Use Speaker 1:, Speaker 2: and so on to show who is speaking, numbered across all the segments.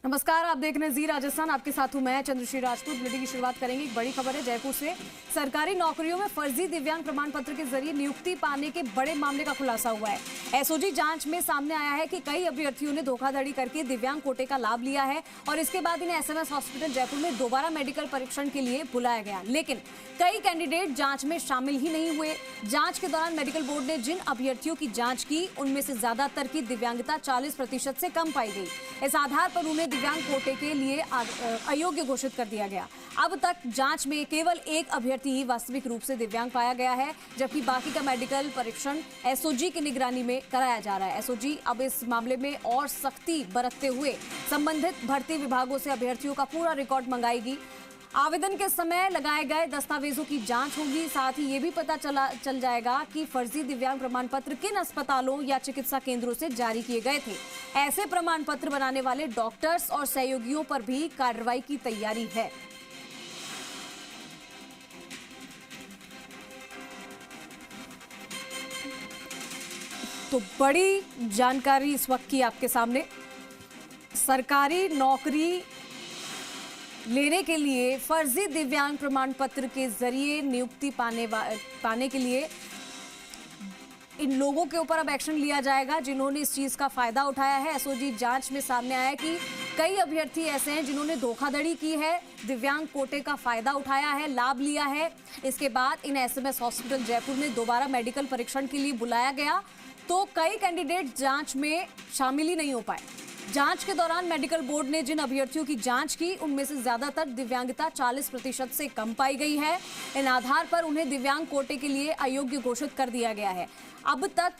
Speaker 1: नमस्कार, आप देख रहे हैं जी राजस्थान। आपके साथ हूं मैं चंद्रश्री राजपूत। बुलेटिन की शुरुआत करेंगे। एक बड़ी खबर है जयपुर से। सरकारी नौकरियों में फर्जी दिव्यांग प्रमाण पत्र के जरिए नियुक्ति पाने के बड़े मामले का खुलासा हुआ है। एसओजी जांच में सामने आया है कि कई अभ्यर्थियों ने धोखाधड़ी करके दिव्यांग कोटे का लाभ लिया है और इसके बाद इन्हें एसएमएस हॉस्पिटल जयपुर में दोबारा मेडिकल परीक्षण के लिए बुलाया गया, लेकिन कई कैंडिडेट जांच में शामिल ही नहीं हुए। जांच के दौरान मेडिकल बोर्ड ने जिन अभ्यर्थियों की जांच की उनमें से ज्यादातर की दिव्यांगता 40% से कम पाई गई। इस आधार पर उन्हें दिव्यांग कोटे के लिए अयोग्य घोषित कर दिया गया। अब तक जांच में केवल एक अभ्यर्थी ही वास्तविक रूप से दिव्यांग पाया गया है, जबकि बाकी का मेडिकल परीक्षण एसओजी की निगरानी में कराया जा रहा है। एसओजी अब इस मामले में और सख्ती बरतते हुए संबंधित भर्ती विभागों से अभ्यर्थियों का पूरा रिकॉर्ड मंगाएगी। आवेदन के समय लगाए गए दस्तावेजों की जांच होगी। साथ ही ये भी पता चल जाएगा कि फर्जी दिव्यांग प्रमाण पत्र किन अस्पतालों या चिकित्सा केंद्रों से जारी किए गए थे। ऐसे प्रमाण पत्र बनाने वाले डॉक्टर्स और सहयोगियों पर भी कार्रवाई की तैयारी है। तो बड़ी जानकारी इस वक्त की आपके सामने। सरकारी नौकरी लेने के लिए फर्जी दिव्यांग प्रमाण पत्र के जरिए नियुक्ति पाने के लिए इन लोगों के ऊपर अब एक्शन लिया जाएगा जिन्होंने इस चीज का फायदा उठाया है। एसओजी जांच में सामने आया कि कई अभ्यर्थी ऐसे हैं जिन्होंने धोखाधड़ी की है, दिव्यांग कोटे का फायदा उठाया है, लाभ लिया है। इसके बाद इन एसएमएस हॉस्पिटल जयपुर में दोबारा मेडिकल परीक्षण के लिए बुलाया गया, तो कई कैंडिडेट जांच में शामिल ही नहीं हो पाए। जांच के दौरान मेडिकल बोर्ड ने जिन अभ्यर्थियों की जांच की उनमें से ज्यादातर दिव्यांगता 40% से कम पाई गई है। इन आधार पर उन्हें दिव्यांग कोटे के लिए अयोग्य घोषित कर दिया गया है। अब तक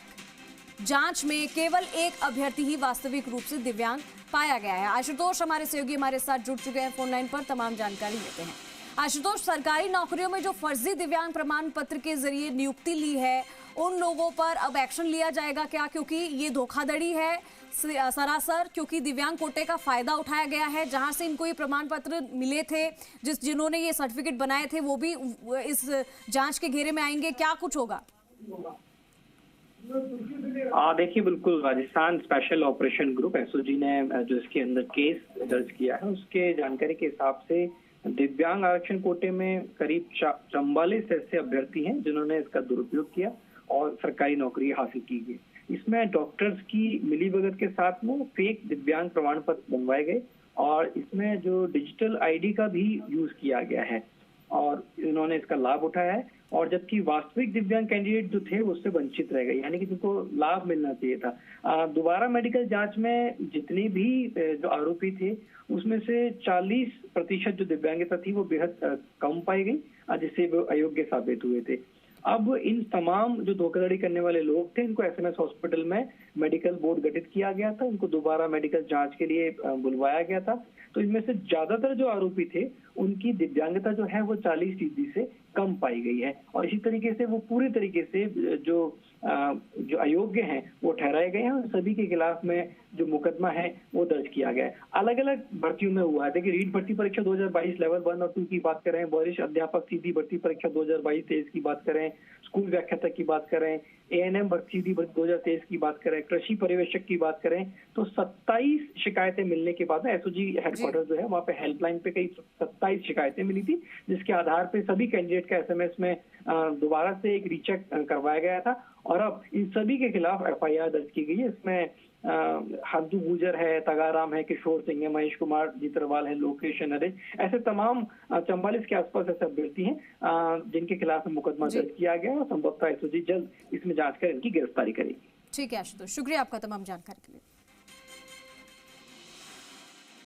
Speaker 1: जांच में केवल एक अभ्यर्थी ही वास्तविक रूप से दिव्यांग पाया गया है। आशुतोष हमारे सहयोगी हमारे साथ जुड़ चुके हैं फोन लाइन पर, तमाम जानकारी लेते हैं। आशुतोष, सरकारी नौकरियों में जो फर्जी दिव्यांग प्रमाण पत्र के जरिए नियुक्ति ली है उन लोगों पर अब एक्शन लिया जाएगा क्या? क्योंकि ये धोखाधड़ी है सरासर, क्योंकि दिव्यांग कोटे का फायदा उठाया गया है। जहां से इनको ये प्रमाण पत्र मिले थे, जिन्होंने ये सर्टिफिकेट बनाए थे, वो भी इस जांच के घेरे में आएंगे। क्या कुछ होगा?
Speaker 2: देखिए, बिल्कुल Rajasthan special operation group SOG ने जो इसके अंदर केस दर्ज किया है उसके जानकारी के हिसाब से दिव्यांग आरक्षण कोटे में करीब 44 ऐसे अभ्यर्थी हैं जिन्होंने इसका दुरुपयोग किया और सरकारी नौकरी हासिल की गई। इसमें डॉक्टर्स की मिलीभगत के साथ में फेक दिव्यांग प्रमाण पत्र बनवाए गए और इसमें जो डिजिटल आईडी का भी यूज किया गया है और इन्होंने इसका लाभ उठाया है। और जबकि वास्तविक दिव्यांग कैंडिडेट जो थे उससे वंचित रह गए, यानी कि जिनको लाभ मिलना चाहिए था। दोबारा मेडिकल जांच में जितनी भी जो आरोपी थे उसमें से 40% जो दिव्यांगता थी वो बेहद कम पाई गई, जिससे वो अयोग्य साबित हुए थे। अब इन तमाम जो धोखाधड़ी करने वाले लोग थे इनको एसएमएस हॉस्पिटल में मेडिकल बोर्ड गठित किया गया था, उनको दोबारा मेडिकल जांच के लिए बुलवाया गया था। तो इनमें से ज्यादातर जो आरोपी थे उनकी दिव्यांगता जो है वो 40% से कम पाई गई है और इसी तरीके से वो पूरी तरीके से जो अयोग्य हैं वो ठहराए गए हैं और सभी के खिलाफ में जो मुकदमा है वो दर्ज किया गया है। अलग अलग भर्तियों में हुआ है। देखिए, रीट भर्ती परीक्षा 2022 लेवल 1 और 2 की बात करें, वरिष्ठ अध्यापक सीधी भर्ती परीक्षा 2022-23 की बात करें, स्कूल व्याख्याता की बात करें, एएनएम भर्ती सीधी भर्ती 2023 की बात करें, कृषि पर्यवेक्षक की बात करें, तो 27 शिकायतें मिलने के बाद एसओजी हेडक्वार्टर जो है वहाँ पे हेल्पलाइन पे कई 27 शिकायतें मिली थी, जिसके आधार पे सभी कैंडिडेट का एसएमएस में दोबारा से एक रीचेक करवाया गया था और अब इन सभी के खिलाफ एफआईआर दर्ज की गई है। इसमें हंजू गुजर है, तगाराम है, किशोर सिंह है, महेश कुमार जीतरवाल है, लोकेश नरेश, ऐसे तमाम 44 के आसपास ऐसे अभ्यर्थी हैं जिनके खिलाफ मुकदमा दर्ज किया गया और संभवतः एसओजी जल्द इसमें जांच कर इनकी गिरफ्तारी करेगी।
Speaker 1: ठीक है आशुतोष, शुक्रिया आपका तमाम जानकारी के लिए।